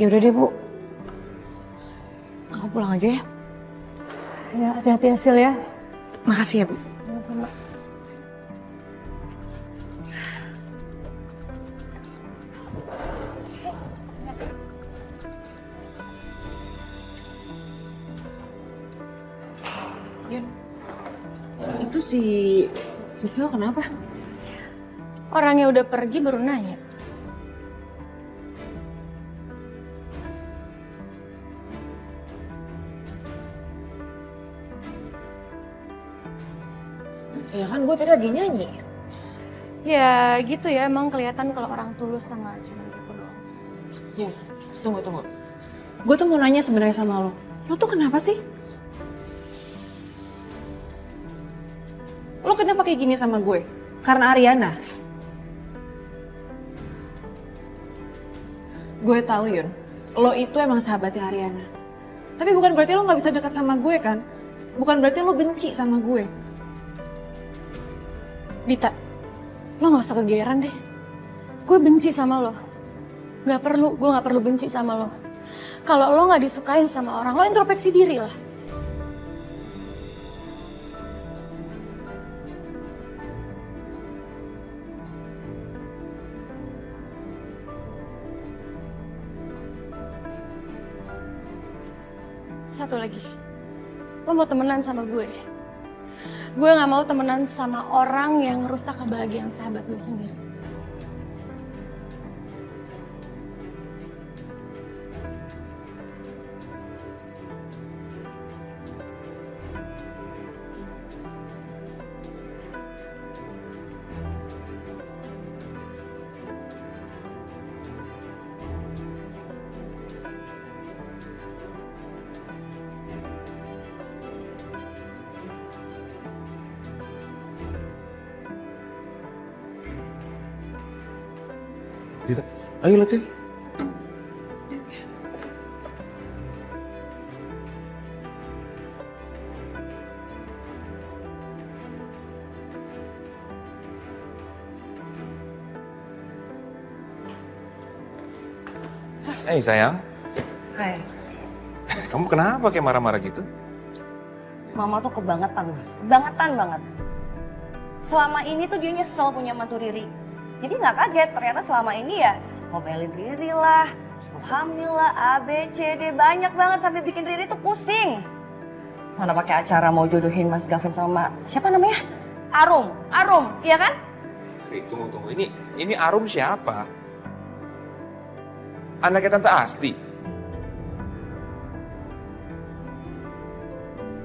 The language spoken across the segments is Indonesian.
Ya udah deh Bu, aku pulang aja ya. Ya, hati-hati hasil ya. Makasih ya Bu. Sama-sama. Yun, itu si Sisil kenapa? Orangnya udah pergi baru nanya. Ya kan gue tadi lagi nyanyi. Ya gitu ya, emang kelihatan kalau orang tulus sama cuma gitu doang. Yun, tunggu. Gue tuh mau nanya sebenarnya sama lo. Lo tuh kenapa sih? Lo kenapa kayak gini sama gue? Karena Ariana? Gue tahu Yun, lo itu emang sahabatnya Ariana. Tapi bukan berarti lo gak bisa dekat sama gue kan? Bukan berarti lo benci sama gue. Dita, lo gak usah kegeeran deh. Gue benci sama lo. Gue gak perlu benci sama lo. Kalau lo gak disukain sama orang, lo introspeksi diri lah. Satu lagi, lo mau temenan sama gue. Gue gak mau temenan sama orang yang ngerusak kebahagiaan sahabat gue sendiri. Dita, ayo latihan. Hei sayang, Hai, kamu kenapa kayak marah-marah gitu? Mama tuh kebangetan Mas, kebangetan banget. Selama ini tuh dia nyesel punya mantu Riri. Jadi nggak kaget, ternyata selama ini ya ngomelin Riri lah, suruh hamil lah, A, B, C, D, banyak banget sampai bikin Riri tuh pusing. Mana pakai acara mau jodohin Mas Gavin sama siapa namanya? Arum, iya kan? Tunggu, ini Arum siapa? Anaknya Tante Asti?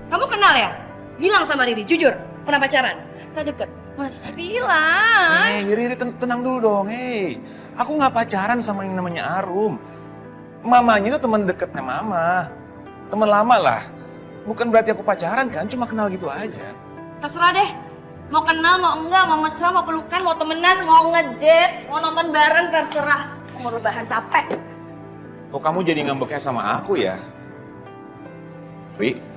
Kamu kenal ya? Bilang sama Riri, jujur, pernah pacaran? Pernah deket? Mas, bilang. Riri tenang dulu dong, hei. Aku nggak pacaran sama yang namanya Arum. Mamanya itu teman dekatnya Mama. Teman lama lah. Bukan berarti aku pacaran kan, cuma kenal gitu aja. Terserah deh. Mau kenal, mau enggak, mau mesra, mau pelukan, mau temenan, mau ngedate, mau nonton bareng, terserah. Mau rebahan capek. Kok kamu jadi ngambeknya sama aku ya? Riri.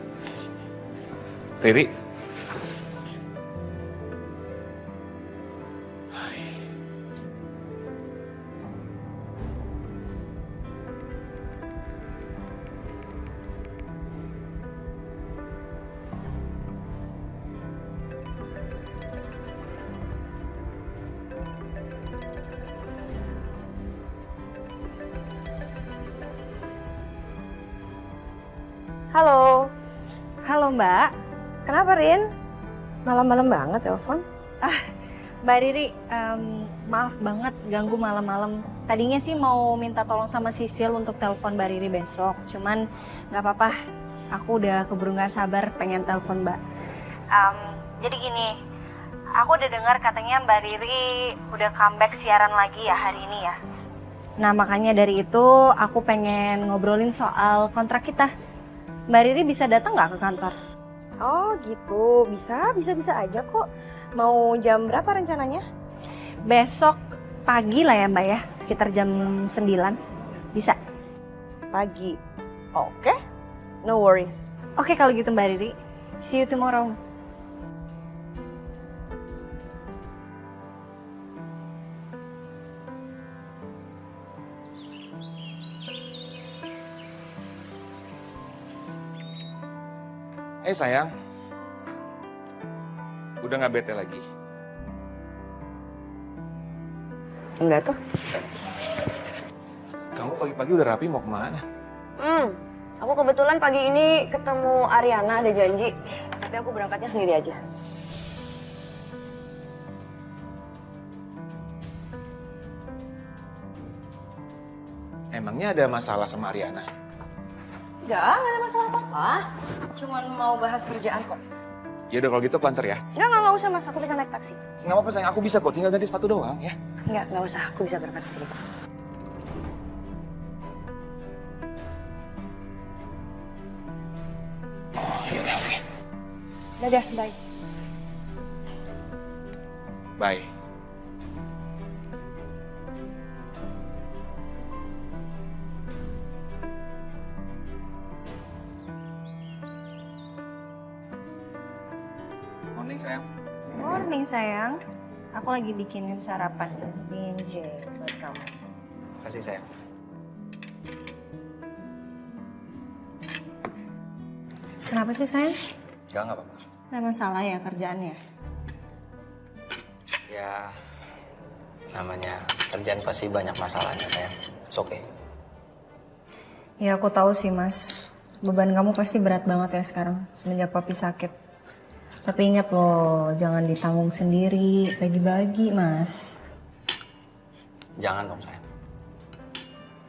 Halo. Halo Mbak. Kenapa Rin? Malam-malam banget telepon. Mbak Riri, maaf banget ganggu malam-malam. Tadinya sih mau minta tolong sama Sisil untuk telepon Mbak Riri besok. Cuman nggak apa-apa, aku udah keburu nggak sabar pengen telepon Mbak. Jadi gini, aku udah dengar katanya Mbak Riri udah comeback siaran lagi ya hari ini ya. Nah makanya dari itu aku pengen ngobrolin soal kontrak kita. Mbak Riri bisa datang nggak ke kantor? Oh gitu, bisa aja kok. Mau jam berapa rencananya? Besok pagi lah ya Mbak ya, sekitar jam 9. Bisa? Pagi. Oke, no worries. Oke kalau gitu Mbak Riri, see you tomorrow. Sayang, udah gak bete lagi? Enggak tuh. Kamu pagi-pagi udah rapi mau kemana? Aku kebetulan pagi ini ketemu Ariana, ada janji. Tapi aku berangkatnya sendiri aja. Emangnya ada masalah sama Ariana? Enggak ada masalah apa-apa. Cuman mau bahas kerjaan kok. Ya udah kalau gitu aku anter ya. Enggak usah mas, aku bisa naik taksi. Nggak apa-apa sayang, aku bisa kok, tinggal ganti sepatu doang ya. Enggak usah, aku bisa berangkat sebentar. Oh yaudah oke. Dadah, bye. Bye. Morning sayang. Morning sayang. Aku lagi bikinin sarapan BNJ buat kamu. Kasih sayang. Kenapa sih sayang? Nggak apa-apa. Ada masalah ya kerjaannya? Ya, namanya kerjaan pasti banyak masalahnya, sayang. It's okay. Ya aku tahu sih mas. Beban kamu pasti berat banget ya sekarang semenjak papi sakit. Tapi ingat loh, jangan ditanggung sendiri, bagi-bagi mas. Jangan dong, sayang.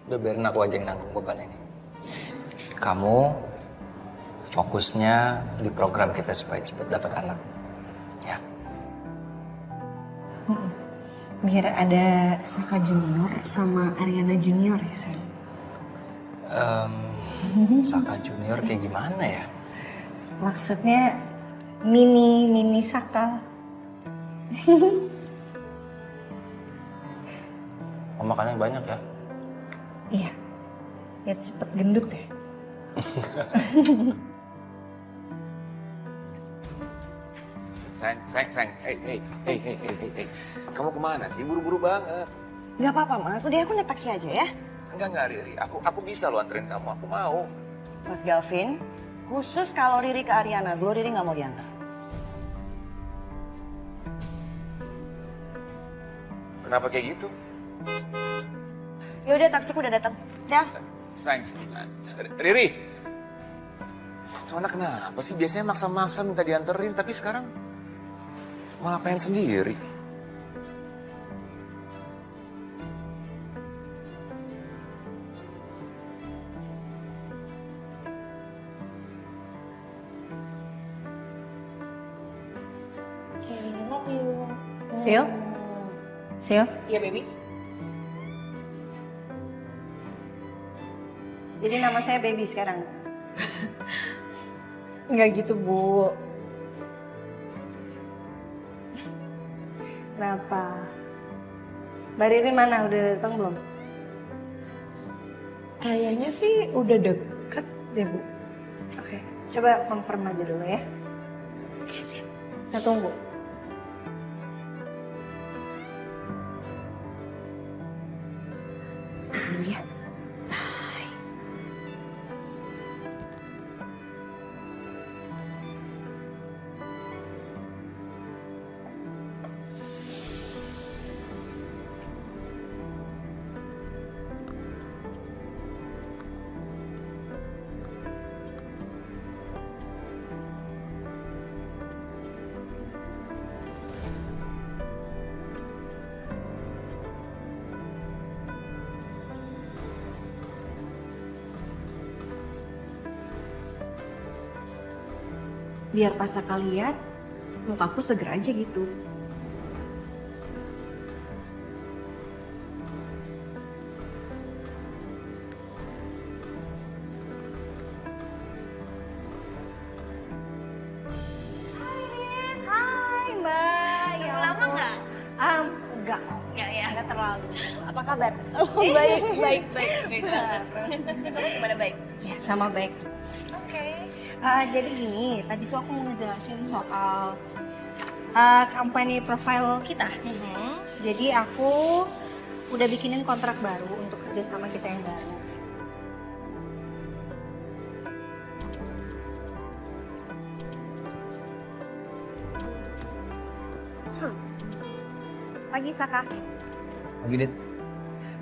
Udah biarin aku aja yang nanggung beban ini. Kamu fokusnya di program kita supaya cepet dapat anak. Ya. Biar ada Saka Junior sama Ariana Junior ya sayang. Saka Junior kayak gimana ya? Maksudnya mini Saka. Oh, makannya banyak ya? Iya, biar cepet gendut deh. Sayang. Hey. Kamu kemana sih? Buru-buru banget. Gak apa-apa mas, udah aku naik taksi aja ya. Enggak Riri. Aku bisa loh anterin kamu. Aku mau. Mas Galvin, khusus kalau Riri ke Ariana, gue Riri gak mau diantar. Kenapa kayak gitu? Ya udah taksiku udah datang. Dah. Sayang. Riri. Tuh anak kenapa sih? Biasanya maksa-maksa minta dianterin, tapi sekarang malah pengen sendiri. Sil? Sil? Iya, baby. Jadi nama saya Baby sekarang. Nggak gitu, Bu. Kenapa? Mbak Riri mana? Udah datang belum? Kayaknya sih udah deket deh, Bu. Oke, coba confirm aja dulu ya. Oke, siap. Saya tunggu. Dulu ya. Biar pas Saka lihat, mukaku seger aja gitu. Hai Mbak. Ya lama nggak? Enggak kok. Nggak terlalu. Apa kabar? Baik banget. Kamu gimana baik? Ya sama baik. Oke. Jadi gini, tadi tuh aku mau ngejelasin soal company profile kita. Jadi aku udah bikinin kontrak baru untuk kerja sama kita yang baru. Pagi, Saka. Lagi, Dit.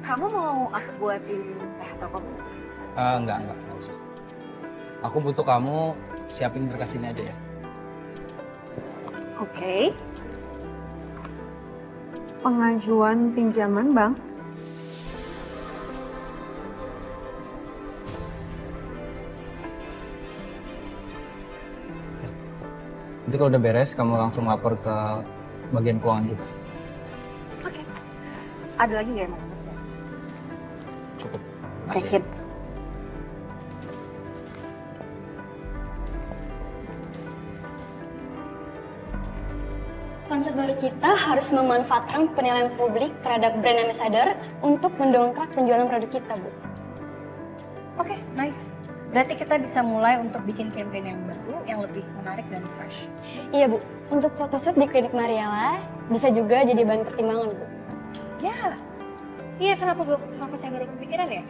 Kamu mau aku buatin teh atau kopi? Enggak usah. Aku butuh kamu siapin berkas ini aja ya. Oke. Pengajuan pinjaman, Bang. Nanti kalau udah beres, kamu langsung lapor ke bagian keuangan juga. Oke. Ada lagi nggak emang? Cukup. Check it. Konsep baru kita harus memanfaatkan penilaian publik terhadap brand ambassador untuk mendongkrak penjualan produk kita, Bu. Oke, nice. Berarti kita bisa mulai untuk bikin campaign yang baru, yang lebih menarik dan fresh. Iya, Bu. Untuk photoshoot di klinik Mariela bisa juga jadi bahan pertimbangan, Bu. Ya, iya kenapa saya baru kepikiran ya?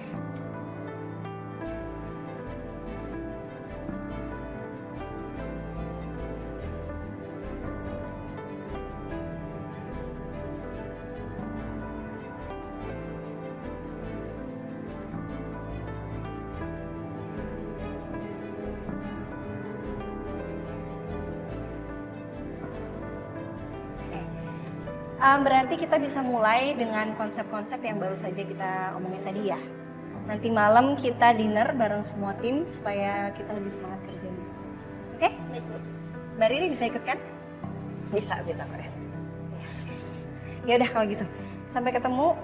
Berarti kita bisa mulai dengan konsep-konsep yang baru saja kita omongin tadi ya. Nanti malam kita dinner bareng semua tim supaya kita lebih semangat kerjanya. Oke? Mbak Riri bisa ikut kan? Bisa kok ya. Ya udah kalau gitu. Sampai ketemu.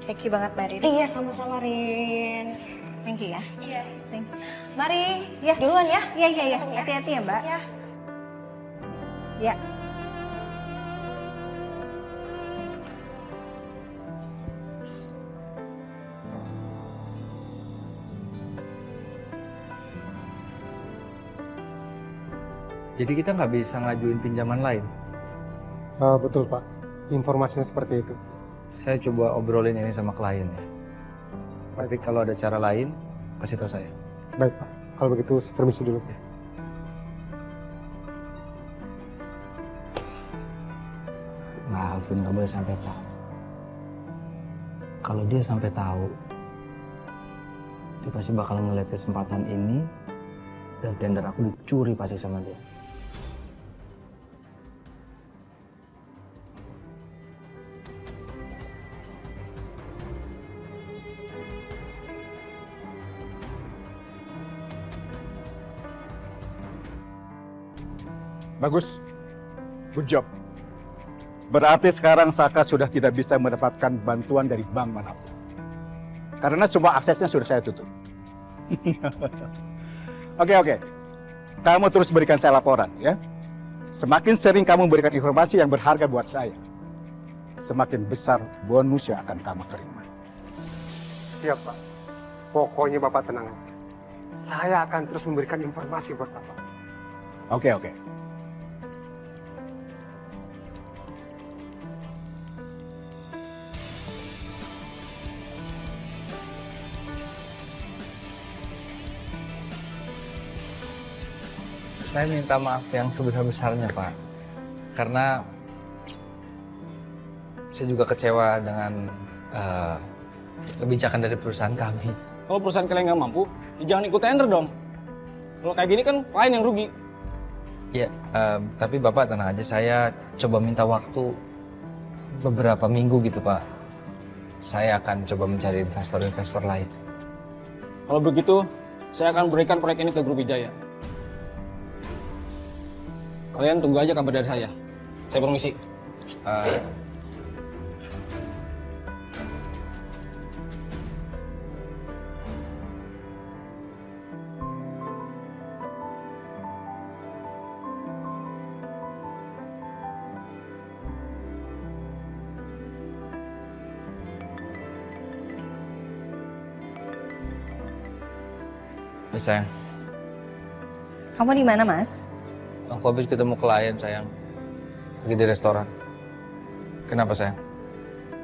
Thank you banget Mbak Riri. Iya, sama-sama, Rin. Thank you ya. Iya. Thank you. Mari, ya duluan ya. Iya. Hati-hati ya Mbak. Ya. Ya. Jadi kita nggak bisa ngajuin pinjaman lain. Betul Pak, informasinya seperti itu. Saya coba obrolin ini sama klien ya. Tapi kalau ada cara lain, kasih tahu saya. Baik Pak, kalau begitu saya permisi dulu Pak. Nah, Alvin nggak boleh sampai tahu. Kalau dia sampai tahu, dia pasti bakal ngeliat kesempatan ini dan tender aku dicuri pasti sama dia. Bagus, good job. Berarti sekarang Saka sudah tidak bisa mendapatkan bantuan dari bank manapun. Karena semua aksesnya sudah saya tutup. Oke. Kamu terus berikan saya laporan ya. Semakin sering kamu memberikan informasi yang berharga buat saya, semakin besar bonus yang akan kamu terima. Siap Pak, pokoknya Bapak tenang aja. Saya akan terus memberikan informasi buat Bapak. Oke. Saya minta maaf yang sebesar-besarnya, Pak. Karena saya juga kecewa dengan kebijakan dari perusahaan kami. Kalau perusahaan kalian nggak mampu, ya jangan ikut tender dong. Kalau kayak gini kan klien yang rugi. Ya, tapi Bapak tenang aja, saya coba minta waktu beberapa minggu gitu, Pak. Saya akan coba mencari investor-investor lain. Kalau begitu, saya akan berikan proyek ini ke Grup Wijaya. Kalian tunggu aja kabar dari saya. Saya permisi. Sayang, Kamu di mana, Mas? aku habis ketemu klien, sayang. Lagi di restoran. Kenapa, sayang?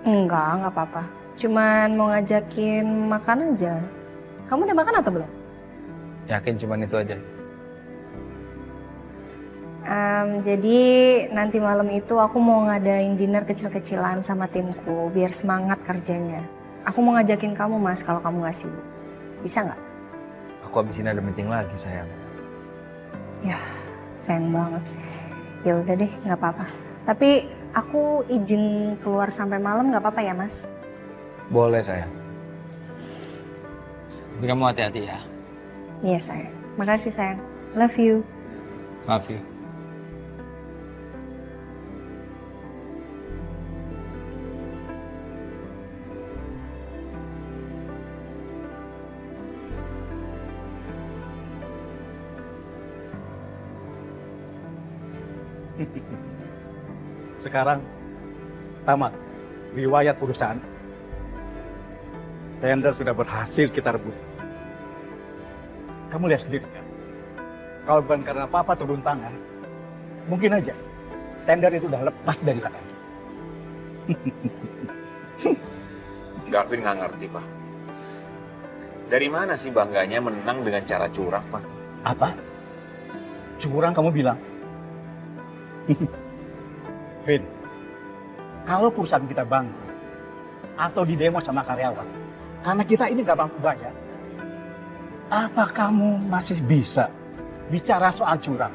Enggak apa-apa. Cuman mau ngajakin makan aja. Kamu udah makan atau belum? Yakin cuman itu aja? Jadi nanti malam itu aku mau ngadain dinner kecil-kecilan sama timku biar semangat kerjanya. Aku mau ngajakin kamu Mas kalau kamu nggak sibuk. Bisa nggak? Aku abis ini ada meeting lagi sayang. Ya, sayang banget. Ya udah deh, nggak apa-apa. Tapi aku izin keluar sampai malam nggak apa-apa ya Mas? Boleh sayang. Tapi kamu hati-hati ya. Iya sayang. Makasih sayang. Love you. Love you. Sekarang tamat riwayat perusahaan. Tender sudah berhasil kita rebut. Kamu lihat sendiri kan? Kalau bukan karena Papa turun tangan, mungkin aja tender itu udah lepas dari tangan. Gavin nggak ngerti, Pak. Dari mana sih bangganya menang dengan cara curang, Pak? Apa? Curang kamu bilang? Vin, kalau perusahaan kita bangkrut atau di demo sama karyawan, karena kita ini nggak mampu bayar, apa kamu masih bisa bicara soal curang?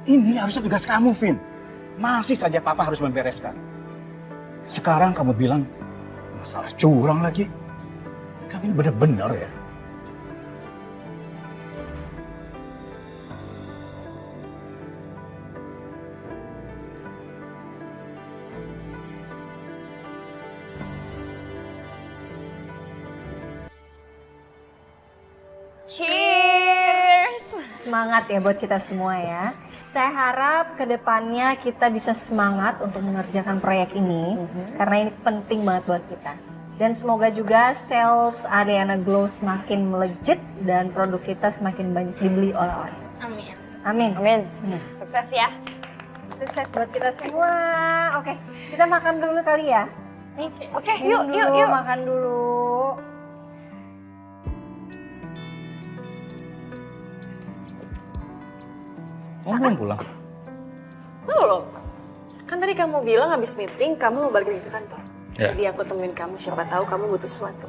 Ini harusnya tugas kamu, Vin. Masih saja Papa harus membereskan. Sekarang kamu bilang masalah curang lagi. Kamu ini benar-benar ya. Cheers! Semangat ya buat kita semua ya. Saya harap kedepannya kita bisa semangat untuk mengerjakan proyek ini. Karena ini penting banget buat kita. Dan semoga juga sales Ariana Glow semakin melejit dan produk kita semakin banyak dibeli oleh orang. Amin. Amin. Amin. Sukses ya. Sukses buat kita semua. Oke, kita makan dulu kali ya. Oke, Minum yuk, dulu, makan dulu. Kamu belum pulang? Belum. Kan tadi kamu bilang habis meeting kamu mau balik lagi ke kantor. Ya. Jadi aku temuin kamu, siapa tahu kamu butuh sesuatu.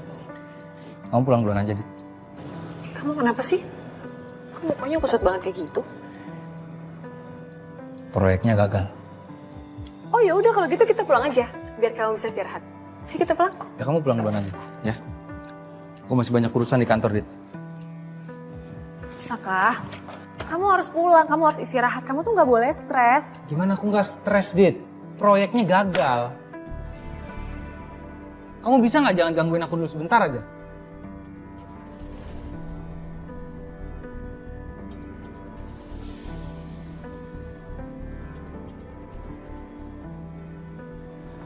Kamu pulang duluan aja, Dit. Kamu kenapa sih? Kok mukanya kusut banget kayak gitu? Proyeknya gagal. Oh ya udah kalau gitu kita pulang aja, biar kamu bisa istirahat. Ayo kita pulang. Ya kamu pulang duluan aja, ya. Aku masih banyak urusan di kantor, Dit. Bisakah? Kamu harus pulang, kamu harus istirahat. Kamu tuh nggak boleh stres. Gimana aku nggak stres, Dit? Proyeknya gagal. Kamu bisa nggak jangan gangguin aku dulu sebentar aja?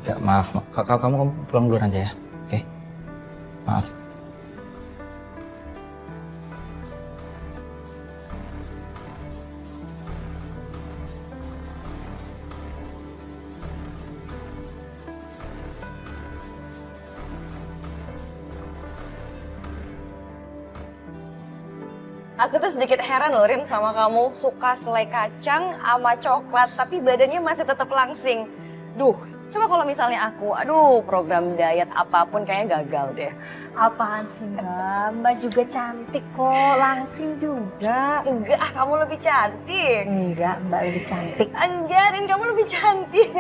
Ya maaf, kamu pulang duluan aja ya, oke? Maaf. Aku tuh sedikit heran loh Rin sama kamu, suka selai kacang sama coklat tapi badannya masih tetap langsing. Duh, coba kalau misalnya aku, aduh program diet apapun kayaknya gagal deh. Apaan sih Mbak? Mbak juga cantik kok, langsing juga. Enggak, kamu lebih cantik. Enggak, Mbak lebih cantik. Enggak, Rin kamu lebih cantik.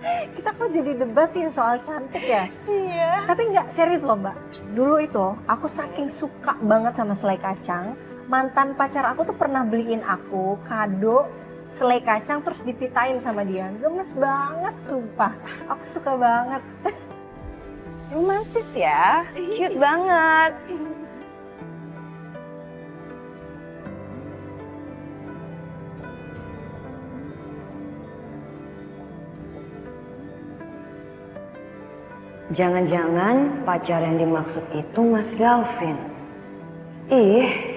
Kita kok jadi debat ya soal cantik ya? Iya. Tapi enggak, serius loh Mbak. Dulu itu aku saking suka banget sama selai kacang, mantan pacar aku tuh pernah beliin aku kado selai kacang terus dipitain sama dia. Gemes banget, sumpah. Aku suka banget. Romantis ya, cute banget. Jangan-jangan pacar yang dimaksud itu Mas Galvin. Ih,